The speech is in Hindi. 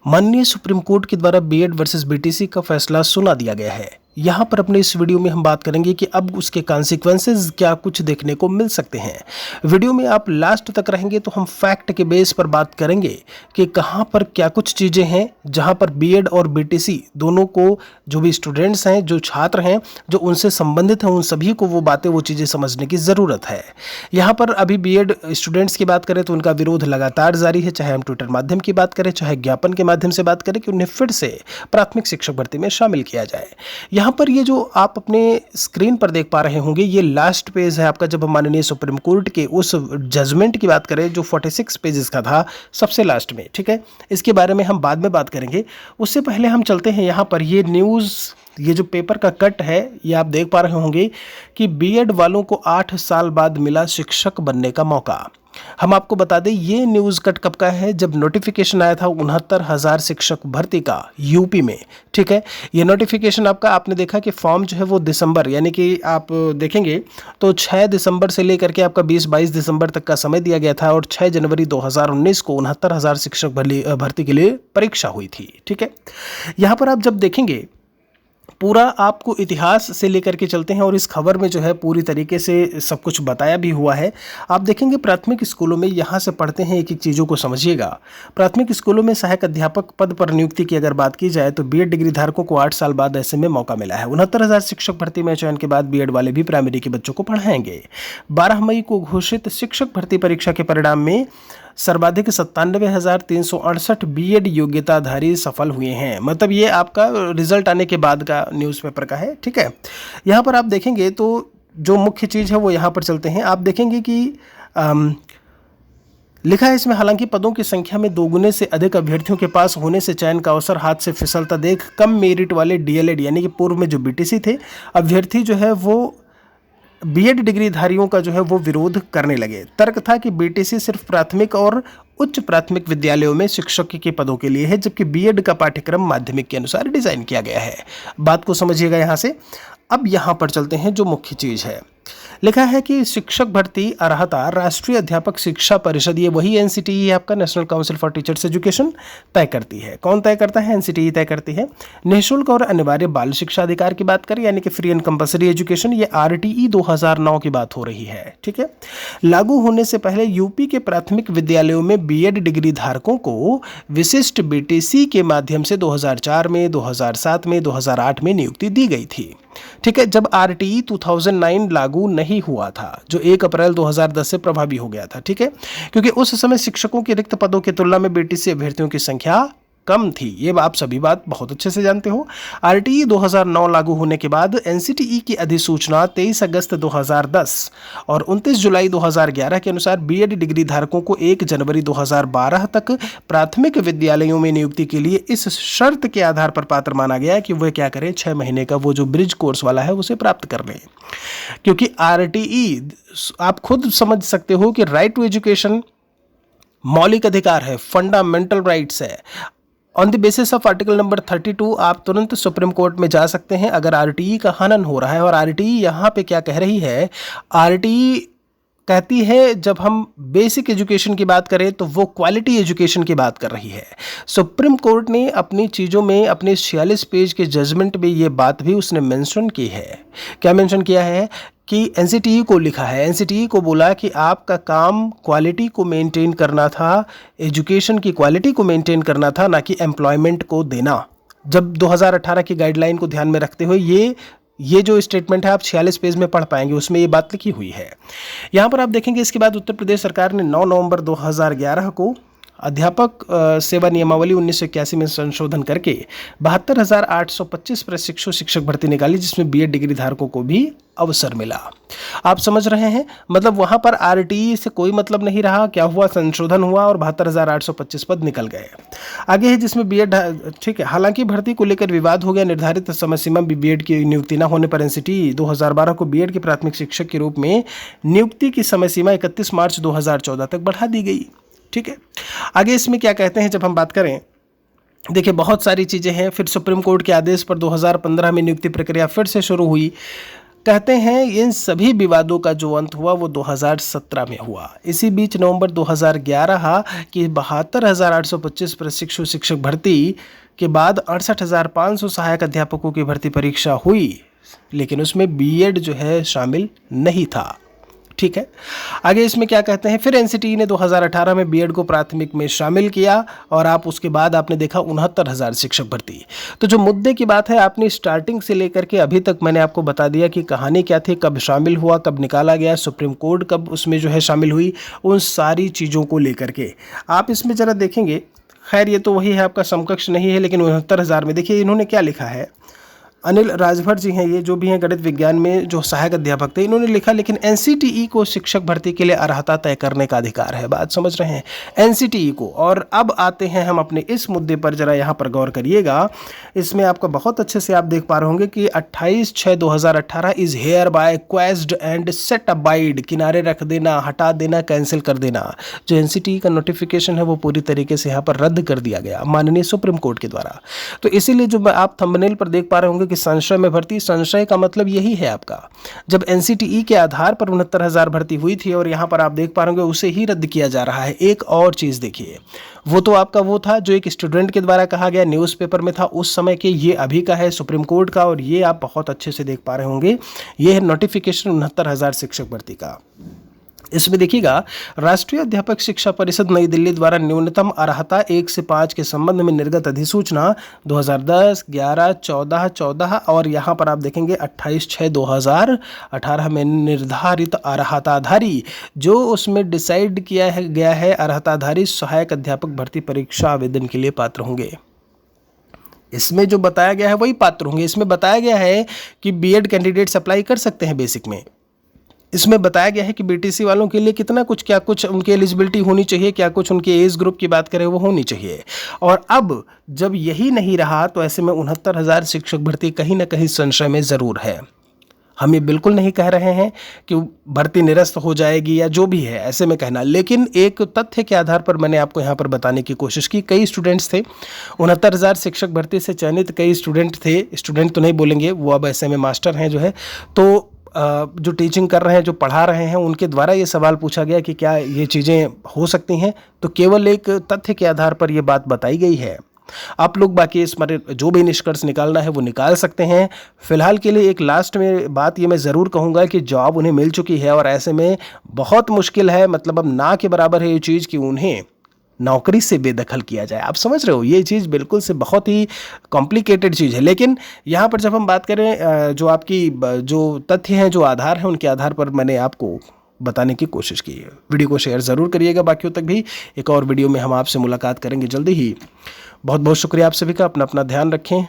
माननीय सुप्रीम कोर्ट के द्वारा बीएड वर्सेस बीटीसी का फैसला सुना दिया गया है। यहाँ पर अपने इस वीडियो में हम बात करेंगे कि अब उसके कॉन्सिक्वेंसेज क्या कुछ देखने को मिल सकते हैं। वीडियो में आप लास्ट तक रहेंगे तो हम फैक्ट के बेस पर बात करेंगे कि कहाँ पर क्या कुछ चीज़ें हैं जहाँ पर बीएड और बीटीसी दोनों को, जो भी स्टूडेंट्स हैं, जो छात्र हैं, जो उनसे संबंधित हैं, उन सभी को वो बातें, वो चीज़ें समझने की ज़रूरत है। यहाँ पर अभी बीएड स्टूडेंट्स की बात करें तो उनका विरोध लगातार जारी है, चाहे हम ट्विटर माध्यम की बात करें, चाहे ज्ञापन के माध्यम से बात करें कि उन्हें फिर से प्राथमिक शिक्षक भर्ती में शामिल किया जाए। यहाँ पर ये जो आप अपने स्क्रीन पर देख पा रहे होंगे, ये लास्ट पेज है आपका। जब हम माननीय सुप्रीम कोर्ट के उस जजमेंट की बात करें जो 46 पेजेस का था, सबसे लास्ट में, ठीक है, इसके बारे में हम बाद में बात करेंगे। उससे पहले हम चलते हैं यहाँ पर ये न्यूज़, ये जो पेपर का कट है, ये आप देख पा रहे होंगे कि बीएड वालों को 8 साल बाद मिला शिक्षक बनने का मौका। हम आपको बता दें ये न्यूज़ कट कब का है, जब नोटिफिकेशन आया था 69,000 शिक्षक भर्ती का यूपी में, ठीक है। ये नोटिफिकेशन आपका, आपने देखा कि फॉर्म जो है वो दिसंबर, यानी कि आप देखेंगे तो 6 दिसंबर से लेकर के आपका 20-22 दिसंबर तक का समय दिया गया था और 6 जनवरी 2019 को 69,000 शिक्षक भर्ती के लिए परीक्षा हुई थी, ठीक है। यहाँ पर आप जब देखेंगे पूरा आपको इतिहास से लेकर के चलते हैं और इस खबर में जो है पूरी तरीके से सब कुछ बताया भी हुआ है। आप देखेंगे प्राथमिक स्कूलों में, यहाँ से पढ़ते हैं एक एक चीज़ों को समझिएगा। प्राथमिक स्कूलों में सहायक अध्यापक पद पर नियुक्ति की अगर बात की जाए तो बीएड डिग्री धारकों को 8 साल बाद ऐसे में मौका मिला है। 69,000 शिक्षक भर्ती में चयन के बाद बीएड वाले भी प्राइमरी के बच्चों को पढ़ाएंगे। 12 मई को घोषित शिक्षक भर्ती परीक्षा के परिणाम में सर्वाधिक 97,368 बीएड योग्यताधारी सफल हुए हैं। मतलब ये आपका रिजल्ट आने के बाद का न्यूज़पेपर का है, ठीक है। यहाँ पर आप देखेंगे तो जो मुख्य चीज़ है वो यहाँ पर चलते हैं। आप देखेंगे कि लिखा है इसमें, हालांकि पदों की संख्या में 2 गुने से अधिक अभ्यर्थियों के पास होने से चयन का अवसर हाथ से फिसलता देख कम मेरिट वाले डीएलएड यानी कि पूर्व में जो बीटीसी थे अभ्यर्थी जो है वो बीएड डिग्रीधारियों का जो है वो विरोध करने लगे। तर्क था कि बीटीसी सिर्फ प्राथमिक और उच्च प्राथमिक विद्यालयों में शिक्षक के पदों के लिए है, जबकि बीएड का पाठ्यक्रम माध्यमिक के अनुसार डिजाइन किया गया है। बात को समझिएगा यहाँ से। अब यहाँ पर चलते हैं जो मुख्य चीज़ है। लिखा है कि शिक्षक भर्ती अर्हता राष्ट्रीय अध्यापक शिक्षा परिषद, ये वही एनसीटीई है आपका, national council for teachers education, तय करती है। कौन तय करता है? एनसीटीई तय करती है। निःशुल्क और अनिवार्य बाल शिक्षा अधिकार की बात करें यानी कि फ्री एंड कंपल्सरी एजुकेशन, ये आरटीई 2009 की बात हो रही है, ठीक है। लागू होने से पहले यूपी के प्राथमिक विद्यालयों में बीएड डिग्री धारकों को विशिष्ट बीटीसी के माध्यम से 2004 में, 2007 में, 2008 में नियुक्ति दी गई थी, ठीक है। जब आरटीई 2009 लागू नहीं हुआ था, जो 1 अप्रैल 2010 से प्रभावी हो गया था, ठीक है, क्योंकि उस समय शिक्षकों के रिक्त पदों की तुलना में बीटीसी अभ्यर्थियों की संख्या कम थी। ये आप सभी बात बहुत अच्छे से जानते हो। आरटीई 2009 लागू होने के बाद एनसीटीई की अधिसूचना 23 अगस्त 2010 और 29 जुलाई 2011 के अनुसार बीएड डिग्री धारकों को 1 जनवरी 2012 तक प्राथमिक विद्यालयों में नियुक्ति के लिए इस शर्त के आधार पर पात्र माना गया कि वह क्या करें, 6 महीने का वो जो ब्रिज कोर्स वाला है उसे प्राप्त कर लें। क्योंकि आरटीई आप खुद समझ सकते हो कि राइट टू एजुकेशन मौलिक अधिकार है, फंडामेंटल राइट्स है। On the basis of article number 32 आप तुरंत सुप्रीम कोर्ट में जा सकते हैं अगर आरटीई का हनन हो रहा है। और आरटीई यहाँ पे क्या कह रही है, आरटीई कहती है जब हम बेसिक एजुकेशन की बात करें तो वो क्वालिटी एजुकेशन की बात कर रही है। सुप्रीम कोर्ट ने अपनी चीज़ों में, अपने 46 पेज के जजमेंट में ये बात भी उसने मेंशन की है। क्या मेंशन किया है कि एनसीटीई को लिखा है, एनसीटीई को बोला कि आपका काम क्वालिटी को मेंटेन करना था, एजुकेशन की क्वालिटी को मेंटेन करना था, ना कि एम्प्लॉयमेंट को देना। जब 2018 की गाइडलाइन को ध्यान में रखते हुए ये जो स्टेटमेंट है आप 46 पेज में पढ़ पाएंगे, उसमें ये बात लिखी हुई है। यहाँ पर आप देखेंगे इसके बाद उत्तर प्रदेश सरकार ने 9 नवंबर 2011 को अध्यापक सेवा नियमावली 1981 में संशोधन करके 72,825 प्रशिक्षु शिक्षक भर्ती निकाली, जिसमें बीएड डिग्री धारकों को भी अवसर मिला। आप समझ रहे हैं, मतलब वहां पर आरटीई से कोई मतलब नहीं रहा। क्या हुआ, संशोधन हुआ और 72,825 पद निकल गए। आगे है जिसमें बीएड, ठीक है। हालांकि भर्ती को लेकर विवाद हो गया। निर्धारित समय सीमा में बीएड की नियुक्ति न होने पर एनसीटीई 2012 को बीएड के प्राथमिक शिक्षक के रूप में नियुक्ति की समय सीमा 31 मार्च 2014 तक बढ़ा दी गई, ठीक है। आगे इसमें क्या कहते हैं जब हम बात करें, देखिए बहुत सारी चीज़ें हैं। फिर सुप्रीम कोर्ट के आदेश पर 2015 में नियुक्ति प्रक्रिया फिर से शुरू हुई। कहते हैं इन सभी विवादों का जो अंत हुआ वो 2017 में हुआ। इसी बीच नवंबर 2011 की 72,825 प्रशिक्षु शिक्षक भर्ती के बाद 68,500 सहायक अध्यापकों की भर्ती परीक्षा हुई, लेकिन उसमें बीएड जो है शामिल नहीं था। ठीक है, आगे इसमें क्या कहते हैं, फिर एनसीटीई ने 2018 में बीएड को प्राथमिक में शामिल किया और आप उसके बाद आपने देखा 69,000 शिक्षक भर्ती। तो जो मुद्दे की बात है, आपने स्टार्टिंग से लेकर के अभी तक मैंने आपको बता दिया कि कहानी क्या थी, कब शामिल हुआ, कब निकाला गया, सुप्रीम कोर्ट कब उसमें जो है शामिल हुई, उन सारी चीज़ों को लेकर के आप इसमें ज़रा देखेंगे। खैर ये तो वही है, आपका समकक्ष नहीं है, लेकिन 69,000 में देखिए इन्होंने क्या लिखा है। अनिल राजभर जी हैं, ये जो भी हैं गणित विज्ञान में जो सहायक अध्यापक थे, इन्होंने लिखा लेकिन एनसीटीई को शिक्षक भर्ती के लिए अर्हता तय करने का अधिकार है। बात समझ रहे हैं, एनसीटीई को। और अब आते हैं हम अपने इस मुद्दे पर, जरा यहाँ पर गौर करिएगा। इसमें आपका बहुत अच्छे से आप देख पा रहे होंगे कि 28/6/2018 is hereby quashed and set aside, किनारे रख देना, हटा देना, कैंसिल कर देना। जो एनसीटीई का नोटिफिकेशन है वो पूरी तरीके से यहाँ पर रद्द कर दिया गया माननीय सुप्रीम कोर्ट के द्वारा। तो इसीलिए जो आप थंबनेल पर देख पा रहे होंगे कि संशय में भर्ती, संशय का मतलब यही है आपका, जब एनसीटीई के आधार पर 69,000 भर्ती हुई थी और यहां पर आप देख पा रहे होंगे उसे ही रद्द किया जा रहा है। एक और चीज देखिए, वो तो आपका वो था जो एक स्टूडेंट के द्वारा कहा गया, न्यूज़पेपर में था उस समय के, ये अभी का है सुप्रीम कोर्ट का, और ये आप बहुत अच्छे से देख पा रहे होंगे, ये है नोटिफिकेशन 69,000 शिक्षक भर्ती का। इसमें देखिएगा, राष्ट्रीय अध्यापक शिक्षा परिषद नई दिल्ली द्वारा न्यूनतम अर्हता 1 से 5 के संबंध में निर्गत अधिसूचना 2010, 11, 14 और यहाँ पर आप देखेंगे 28/6/2018 में निर्धारित अर्हताधारी, जो उसमें डिसाइड किया गया है, अर्हताधारी सहायक अध्यापक भर्ती परीक्षा आवेदन के लिए पात्र होंगे। इसमें जो बताया गया है वही पात्र होंगे। इसमें बताया गया है कि बीएड कैंडिडेट्स अप्लाई कर सकते हैं बेसिक में। इसमें बताया गया है कि बीटीसी वालों के लिए कितना कुछ, क्या कुछ उनकी एलिजिबिलिटी होनी चाहिए, क्या कुछ उनके एज ग्रुप की बात करें वो होनी चाहिए। और अब जब यही नहीं रहा तो ऐसे में 69,000 शिक्षक भर्ती कहीं ना कहीं संशय में ज़रूर है। हम ये बिल्कुल नहीं कह रहे हैं कि भर्ती निरस्त हो जाएगी या जो भी है ऐसे में कहना, लेकिन एक तथ्य के आधार पर मैंने आपको यहाँ पर बताने की कोशिश की। कई स्टूडेंट्स थे, 69,000 शिक्षक भर्ती से चयनित कई स्टूडेंट थे, स्टूडेंट तो नहीं बोलेंगे, वो अब ऐसे में मास्टर हैं जो है, तो जो टीचिंग कर रहे हैं, जो पढ़ा रहे हैं, उनके द्वारा ये सवाल पूछा गया कि क्या ये चीज़ें हो सकती हैं, तो केवल एक तथ्य के आधार पर ये बात बताई गई है। आप लोग बाकी इस पर जो भी निष्कर्ष निकालना है वो निकाल सकते हैं। फिलहाल के लिए एक लास्ट में बात ये मैं ज़रूर कहूँगा कि जॉब उन्हें मिल चुकी है और ऐसे में बहुत मुश्किल है, मतलब अब ना के बराबर है ये चीज़ कि उन्हें नौकरी से बेदखल किया जाए। आप समझ रहे हो, ये चीज़ बिल्कुल से बहुत ही कॉम्प्लिकेटेड चीज़ है। लेकिन यहाँ पर जब हम बात करें, जो आपकी जो तथ्य हैं, जो आधार हैं, उनके आधार पर मैंने आपको बताने की कोशिश की है। वीडियो को शेयर ज़रूर करिएगा बाकियों तक भी। एक और वीडियो में हम आपसे मुलाकात करेंगे जल्दी ही। बहुत बहुत शुक्रिया आप सभी का। अपना ध्यान रखें।